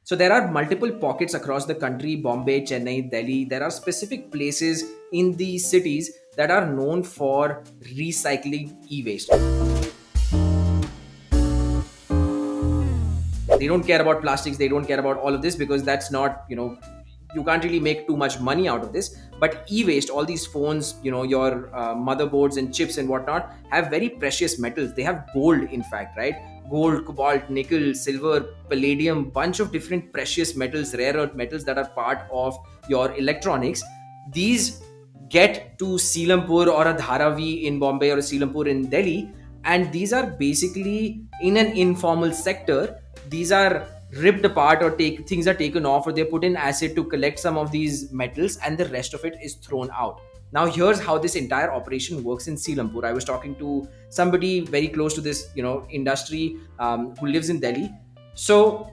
So there are multiple pockets across the country, Bombay, Chennai, Delhi. There are specific places in these cities that are known for recycling e-waste. They don't care about plastics, they don't care about all of this, because that's not, you can't really make too much money out of this. But e-waste, all these phones, your motherboards and chips and whatnot, have very precious metals. They have gold, in fact, right? Gold, cobalt, nickel, silver, palladium, bunch of different precious metals, rare earth metals that are part of your electronics. These get to Selampur or a Dharavi in Bombay or a Selampur in Delhi, and these are basically in an informal sector. These are ripped apart, or things are taken off, or they put in acid to collect some of these metals, and the rest of it is thrown out. Now here's how this entire operation works in Selampur. I was talking to somebody very close to this industry, who lives in Delhi. So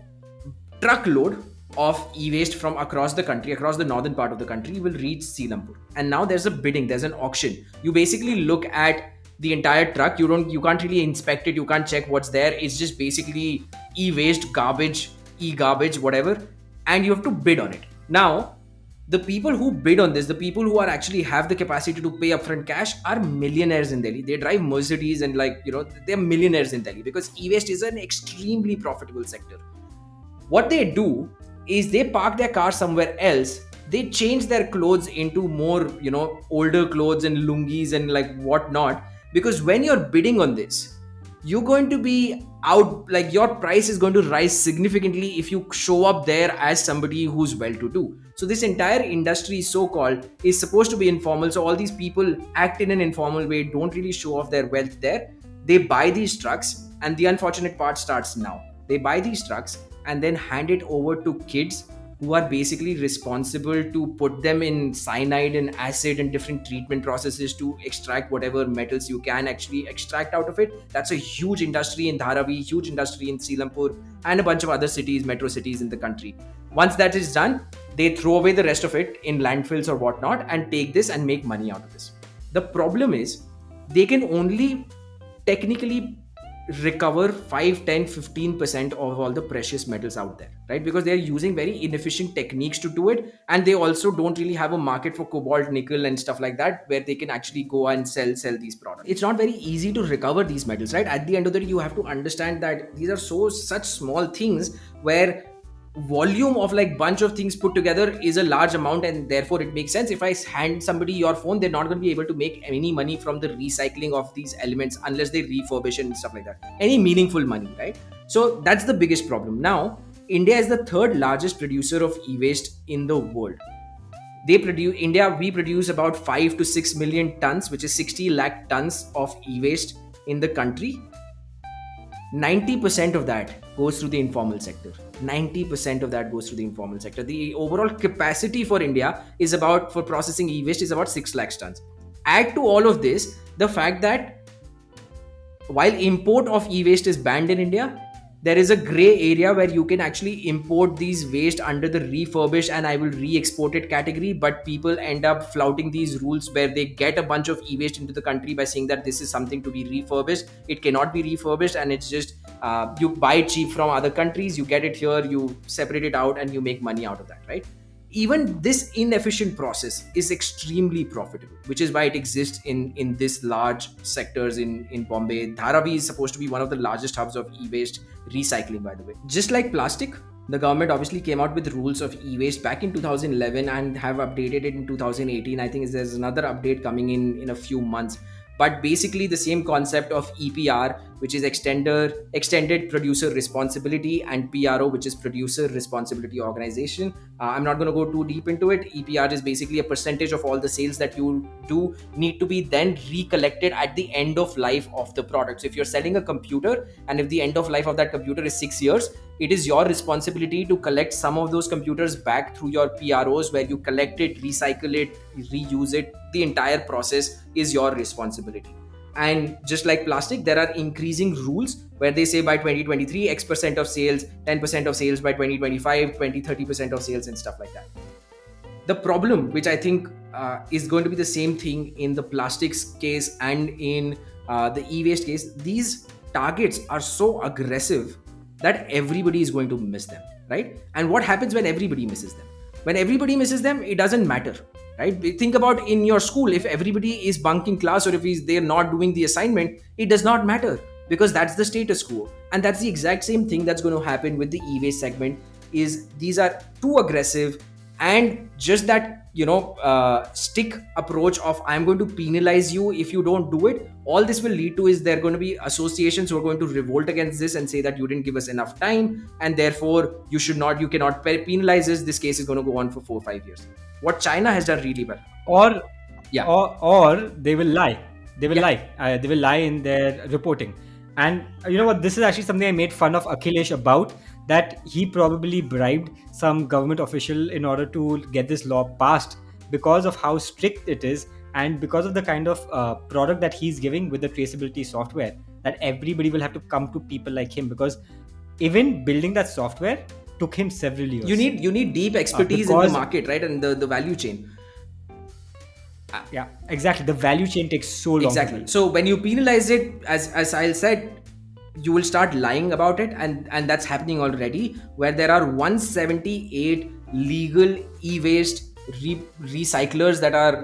truckload of e-waste from across the country, across the northern part of the country, will reach Selampur. And now there's a bidding, there's an auction. You basically look at the entire truck. You can't really inspect it, you can't check what's there. It's just basically e-waste, garbage, e-garbage, whatever, and you have to bid on it. Now, the people who bid on this, the people who are actually have the capacity to pay upfront cash, are millionaires in Delhi. They drive Mercedes, and they're millionaires in Delhi, because e-waste is an extremely profitable sector. What they do is they park their car somewhere else. They change their clothes into more older clothes and lungis and like whatnot, because when you're bidding on this, you're going to be out, like your price is going to rise significantly if you show up there as somebody who's well to do. So this entire industry, so called, is supposed to be informal. So all these people act in an informal way, don't really show off their wealth there. They buy these trucks, and the unfortunate part starts now. They buy these trucks and then hand it over to kids who are basically responsible to put them in cyanide and acid and different treatment processes to extract whatever metals you can actually extract out of it. That's a huge industry in Dharavi, huge industry in Selampur, and a bunch of other cities, metro cities in the country. Once that is done, they throw away the rest of it in landfills or whatnot and take this and make money out of this. The problem is, they can only technically recover 5, 10, 15% of all the precious metals out there, right? Because they're using very inefficient techniques to do it, and they also don't really have a market for cobalt, nickel and stuff like that, where they can actually go and sell these products. It's not very easy to recover these metals, right? At the end of the day, you have to understand that these are such small things, where volume of like bunch of things put together is a large amount, and therefore it makes sense. If I hand somebody your phone, they're not going to be able to make any money from the recycling of these elements unless they refurbish it and stuff like that, any meaningful money, right? So that's the biggest problem. Now India is the third largest producer of e-waste in the world. We produce about 5 to 6 million tons, which is 60 lakh tons of e-waste in the country. 90% of that goes through the informal sector. 90% of that goes through the informal sector. The overall capacity for India is for processing e-waste is about 6 lakhs tons. Add to all of this the fact that while import of e-waste is banned in India, there is a gray area where you can actually import these waste under the refurbished and I will re-export it category, but people end up flouting these rules where they get a bunch of e-waste into the country by saying that this is something to be refurbished. It cannot be refurbished, and it's just you buy it cheap from other countries, you get it here, you separate it out, and you make money out of that, right? Even this inefficient process is extremely profitable, which is why it exists in this large sectors in Bombay. Dharavi is supposed to be one of the largest hubs of e-waste recycling, by the way. Just like plastic, the government obviously came out with rules of e-waste back in 2011 and have updated it in 2018. I think there's another update coming in a few months. But basically the same concept of EPR, which is extended producer responsibility, and PRO, which is producer responsibility organization. I'm not going to go too deep into it. EPR is basically a percentage of all the sales that you do need to be then recollected at the end of life of the product. So if you're selling a computer, and if the end of life of that computer is 6 years, it is your responsibility to collect some of those computers back through your PROs, where you collect it, recycle it, reuse it. The entire process is your responsibility. And just like plastic, there are increasing rules where they say by 2023, X percent of sales, 10% of sales by 2025, 30% of sales and stuff like that. The problem, which I think is going to be the same thing in the plastics case and in the e-waste case, these targets are so aggressive that everybody is going to miss them, right? And what happens when everybody misses them? When everybody misses them, it doesn't matter, right? Think about in your school, if everybody is bunking class, or if they're not doing the assignment, it does not matter, because that's the status quo. And that's the exact same thing that's going to happen with the e-waste segment. Is these are too aggressive, and just that stick approach of I'm going to penalize you if you don't do it. All this will lead to is there going to be associations who are going to revolt against this and say that you didn't give us enough time, and therefore you cannot penalize this case is going to go on for 4 or 5 years. What China has done really well. or Yeah. or they will lie. Yeah. They will lie in their reporting. And you know what, this is actually something I made fun of Akhilesh about, that he probably bribed some government official in order to get this law passed, because of how strict it is, and because of the kind of product that he's giving with the traceability software, that everybody will have to come to people like him, because even building that software took him several you years. need you need deep expertise in the Because market, right? And the value chain. yeah, exactly, the value chain takes so long to Exactly. build. So when you penalize it, as I said, you will start lying about it, and that's happening already. Where there are 178 legal e-waste recyclers that are,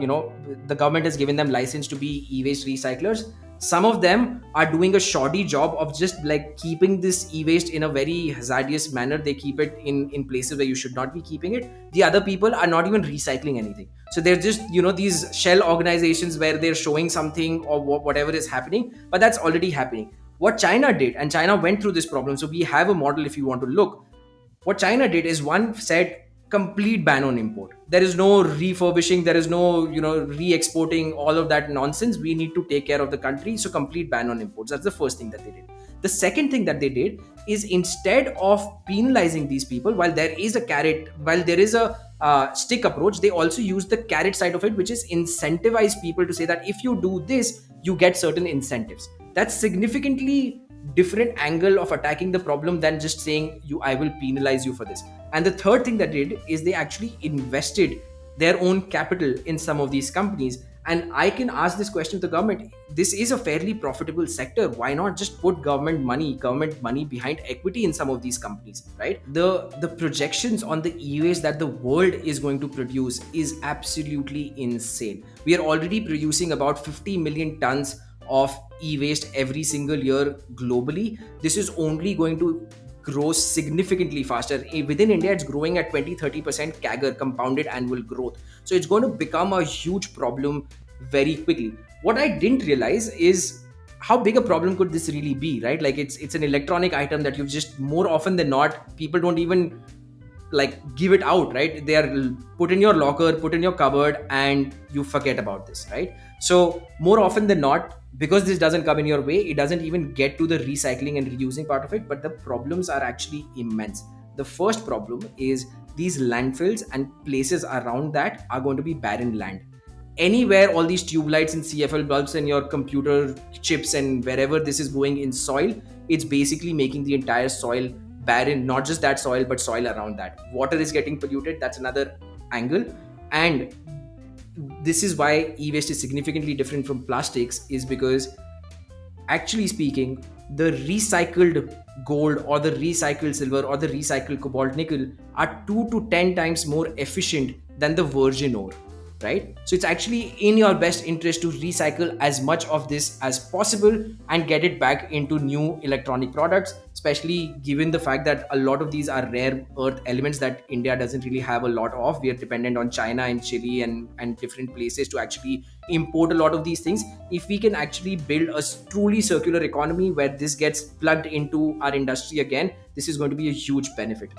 the government has given them license to be e-waste recyclers. Some of them are doing a shoddy job of just like keeping this e-waste in a very hazardous manner. They keep it in places where you should not be keeping it. The other people are not even recycling anything. So they're just, these shell organizations where they're showing something or whatever is happening, but that's already happening. What China did, and China went through this problem, so we have a model if you want to look. What China did is, one said complete ban on import. There is no refurbishing, there is no, re-exporting, all of that nonsense. We need to take care of the country, so complete ban on imports. That's the first thing that they did. The second thing that they did is, instead of penalizing these people, while there is a carrot, while there is a stick approach, they also use the carrot side of it, which is incentivize people to say that if you do this, you get certain incentives. That's significantly different angle of attacking the problem than just saying I will penalize you for this. And the third thing that they did is they actually invested their own capital in some of these companies. And I can ask this question to the government: this is a fairly profitable sector, why not just put government money behind equity in some of these companies, right? The projections on the e-waste that the world is going to produce is absolutely insane. We are already producing about 50 million tons of e-waste every single year globally. This is only going to grow significantly faster. Within India, it's growing at 20-30% CAGR, compounded annual growth. So it's going to become a huge problem very quickly. What I didn't realize is how big a problem could this really be, right? Like it's an electronic item that you've just, more often than not, people don't even like give it out, right? They are put in your locker, put in your cupboard, and you forget about this, right? So more often than not, because this doesn't come in your way, it doesn't even get to the recycling and reusing part of it. But the problems are actually immense. The first problem is, these landfills and places around that are going to be barren land. Anywhere all these tube lights and CFL bulbs and your computer chips and wherever this is going in soil, it's basically making the entire soil barren. Not just that soil, but soil around that. Water is getting polluted. That's another angle. And this is why e-waste is significantly different from plastics, is because, actually speaking, the recycled gold or the recycled silver or the recycled cobalt nickel are 2 to 10 times more efficient than the virgin ore, right? So it's actually in your best interest to recycle as much of this as possible and get it back into new electronic products, especially given the fact that a lot of these are rare earth elements that India doesn't really have a lot of. We are dependent on China and Chile and different places to actually import a lot of these things. If we can actually build a truly circular economy where this gets plugged into our industry again, this is going to be a huge benefit.